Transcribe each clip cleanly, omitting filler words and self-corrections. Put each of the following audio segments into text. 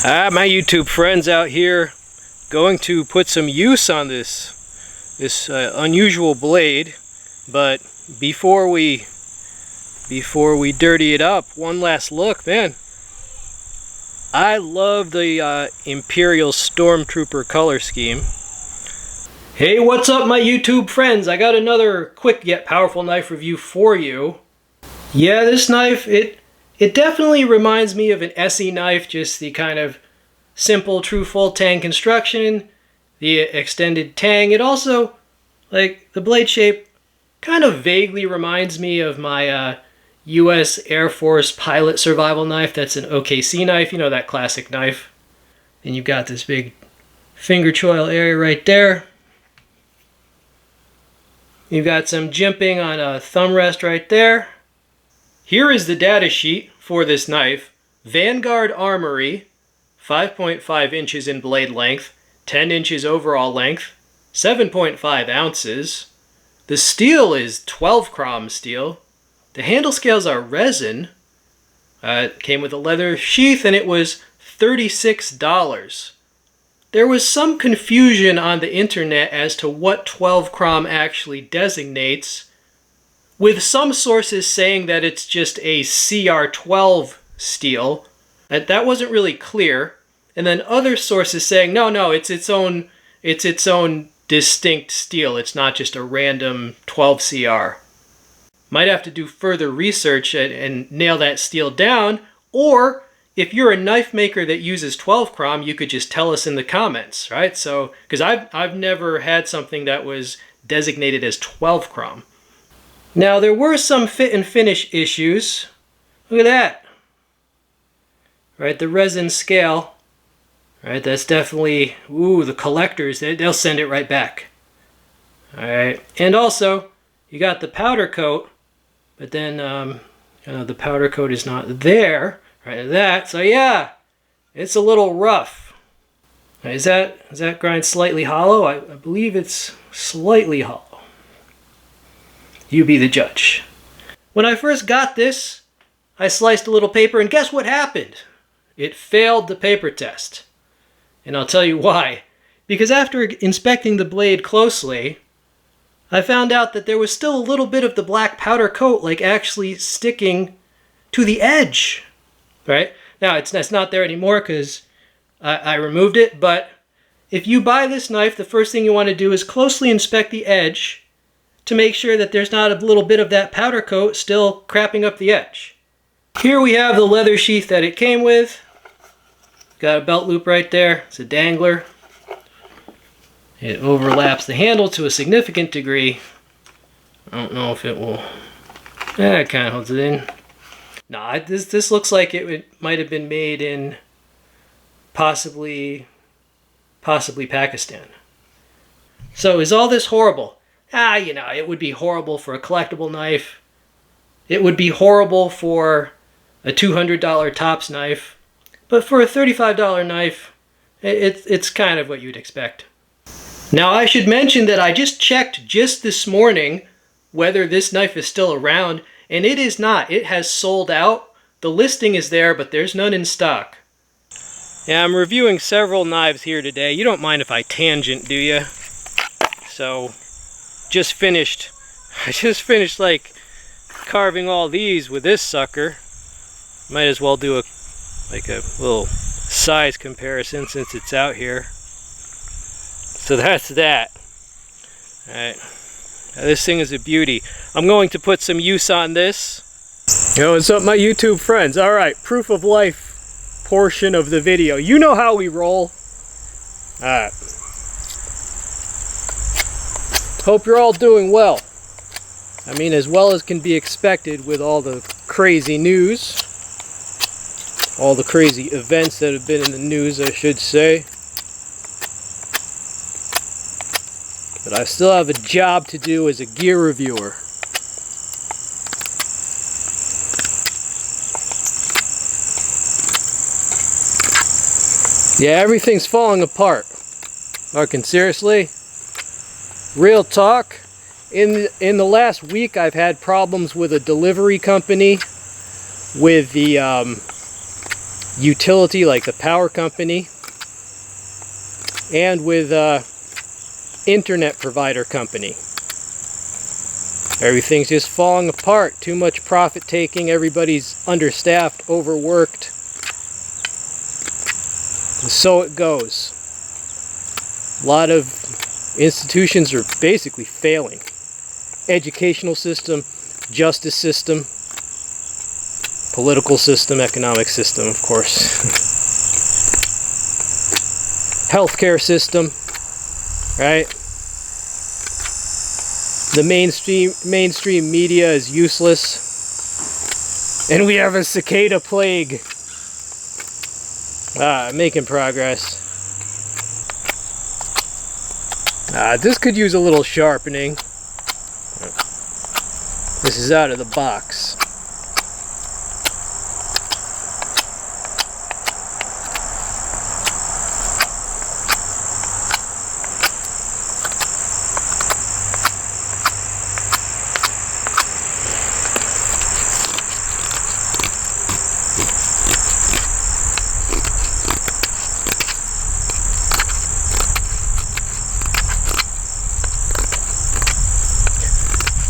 My YouTube friends out here going to put some use on this unusual blade, but before we dirty it up, one last look. Man, I love the Imperial Stormtrooper color scheme. Hey, what's up my YouTube friends? I got another quick yet powerful knife review for you. Yeah, this knife, it definitely reminds me of an SE knife, just the kind of simple true full tang construction, the extended tang. It also, like, the blade shape kind of vaguely reminds me of my US Air Force pilot survival knife. That's an OKC knife, you know, that classic knife. And you've got this big finger choil area right there. You've got some jimping on a thumb rest right there. Here is the data sheet for this knife. Vanguard Armory, 5.5 inches in blade length, 10 inches overall length, 7.5 ounces. The steel is 12 chrome steel. The handle scales are resin. It came with a leather sheath and it was $36. There was some confusion on the internet as to what 12 chrome actually designates, with some sources saying that it's just a CR12 steel. That wasn't really clear. And then other sources saying, no, it's its own distinct steel. It's not just a random 12 CR. Might have to do further research and nail that steel down, or if you're a knife maker that uses 12 chrome, you could just tell us in the comments, right? So, because I've never had something that was designated as 12 chrome. Now, there were some fit and finish issues. Look at that. Right, the resin scale. Right, that's definitely, ooh, the collectors, they'll send it right back. All right, and also, you got the powder coat, but then the powder coat is not there. Right, that. So yeah, it's a little rough. Right, is that grind slightly hollow? I believe it's slightly hollow. You be the judge. When I first got this, I sliced a little paper, and guess what happened? It failed the paper test. And I'll tell you why. Because after inspecting the blade closely, I found out that there was still a little bit of the black powder coat, like, actually sticking to the edge. Right? Now, it's not there anymore because I removed it, but if you buy this knife, the first thing you want to do is closely inspect the edge to make sure that there's not a little bit of that powder coat still crapping up the edge. Here we have the leather sheath that it came with. Got a belt loop right there. It's a dangler. It overlaps the handle to a significant degree. I don't know if it will... it kind of holds it in. Nah, this looks like it might have been made in possibly Pakistan. So is all this horrible? You know, it would be horrible for a collectible knife. It would be horrible for a $200 tops knife. But for a $35 knife, it's kind of what you'd expect. Now, I should mention that I just checked just this morning whether this knife is still around, and it is not. It has sold out. The listing is there, but there's none in stock. Yeah, I'm reviewing several knives here today. You don't mind if I tangent, do you? So, I just finished like carving all these with this sucker. Might as well do a little size comparison since it's out here. So that's that. Alright. This thing is a beauty. I'm going to put some use on this. Yo, what's up my YouTube friends? Alright, proof of life portion of the video. You know how we roll. Alright. Hope you're all doing well. I mean, as well as can be expected with all the crazy news. All the crazy events that have been in the news, I should say. But I still have a job to do as a gear reviewer. Yeah, everything's falling apart. Fucking seriously? Real talk. In the last week, I've had problems with a delivery company with the utility like the power company, and with internet provider company. Everything's just falling apart. Too much profit taking. Everybody's understaffed, overworked. So it goes. A lot of institutions are basically failing. Educational system, justice system, political system, economic system, of course. Healthcare system, right? The mainstream media is useless. And we have a cicada plague. Making progress. This could use a little sharpening. This is out of the box.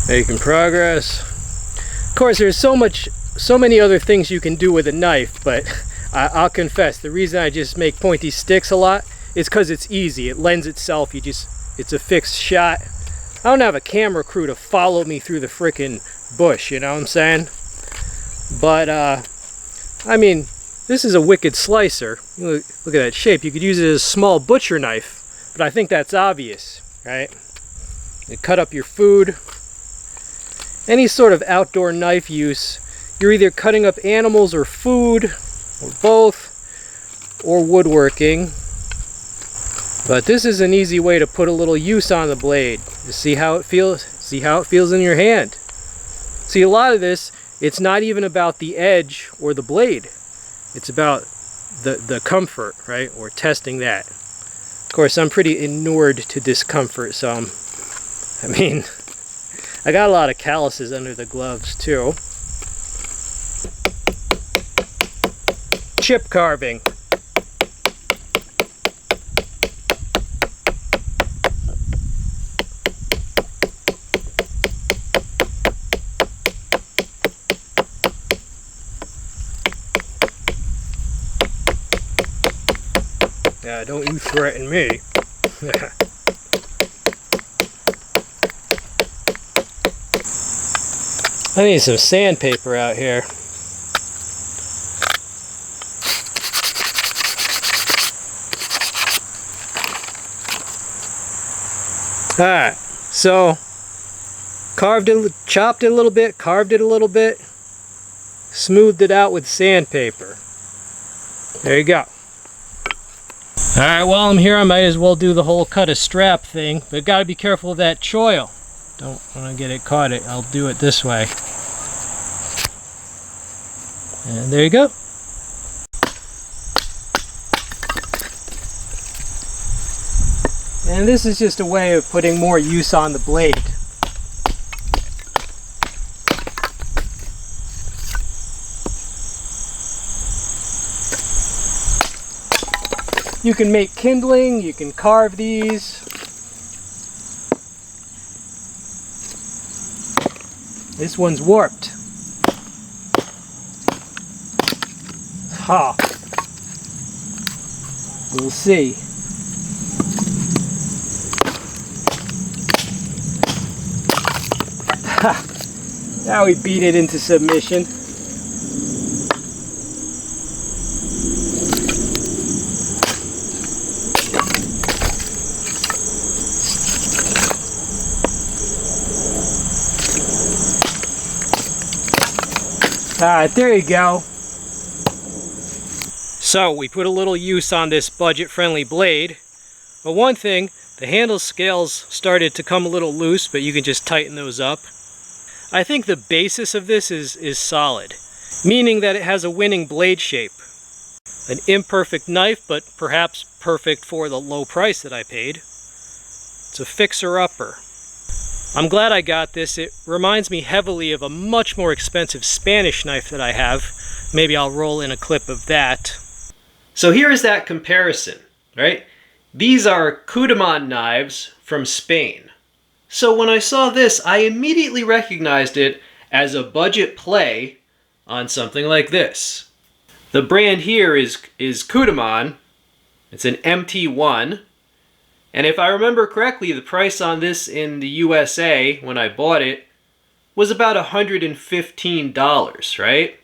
Making progress. Of course, there's so many other things you can do with a knife, but I'll confess, the reason I just make pointy sticks a lot is because it's easy. It lends itself. It's a fixed shot. I don't have a camera crew to follow me through the frickin' bush, you know what I'm saying? But, I mean, this is a wicked slicer. Look at that shape. You could use it as a small butcher knife, but I think that's obvious, right? You cut up your food. Any sort of outdoor knife use, you're either cutting up animals or food, or both, or woodworking. But this is an easy way to put a little use on the blade. You see how it feels? See how it feels in your hand? See, a lot of this, it's not even about the edge or the blade. It's about the comfort, right? Or testing that. Of course, I'm pretty inured to discomfort, so I got a lot of calluses under the gloves too. Chip carving. Yeah, don't you threaten me. I need some sandpaper out here. Alright, so chopped it a little bit, carved it a little bit, smoothed it out with sandpaper. There you go. Alright, while I'm here I might as well do the whole cut a strap thing, but gotta be careful of that choil. Don't want to get it caught. I'll do it this way. And there you go. And this is just a way of putting more use on the blade. You can make kindling, you can carve these. This one's warped. Ha! We'll see. Ha! Now we beat it into submission. Alright, there you go. So, we put a little use on this budget-friendly blade. But one thing, the handle scales started to come a little loose, but you can just tighten those up. I think the basis of this is solid, meaning that it has a winning blade shape. An imperfect knife, but perhaps perfect for the low price that I paid. It's a fixer-upper. I'm glad I got this. It reminds me heavily of a much more expensive Spanish knife that I have. Maybe I'll roll in a clip of that. So here is that comparison, right? These are Cudaman knives from Spain. So when I saw this, I immediately recognized it as a budget play on something like this. The brand here is Cudaman. It's an MT1. And if I remember correctly, the price on this in the USA when I bought it was about $115, right?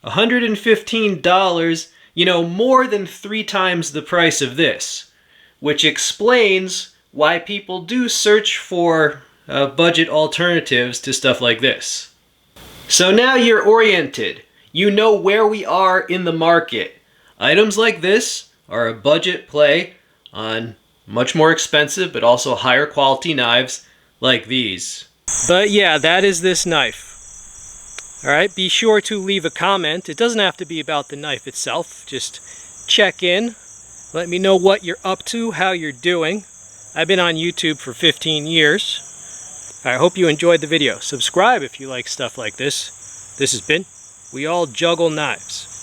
$115, you know, more than 3 times the price of this, which explains why people do search for budget alternatives to stuff like this. So now you're oriented. You know where we are in the market. Items like this are a budget play on much more expensive but also higher quality knives like these. But yeah, that is this knife. Alright, be sure to leave a comment. It doesn't have to be about the knife itself. Just check in. Let me know what you're up to, how you're doing. I've been on YouTube for 15 years. I hope you enjoyed the video. Subscribe if you like stuff like this. This has been We All Juggle Knives.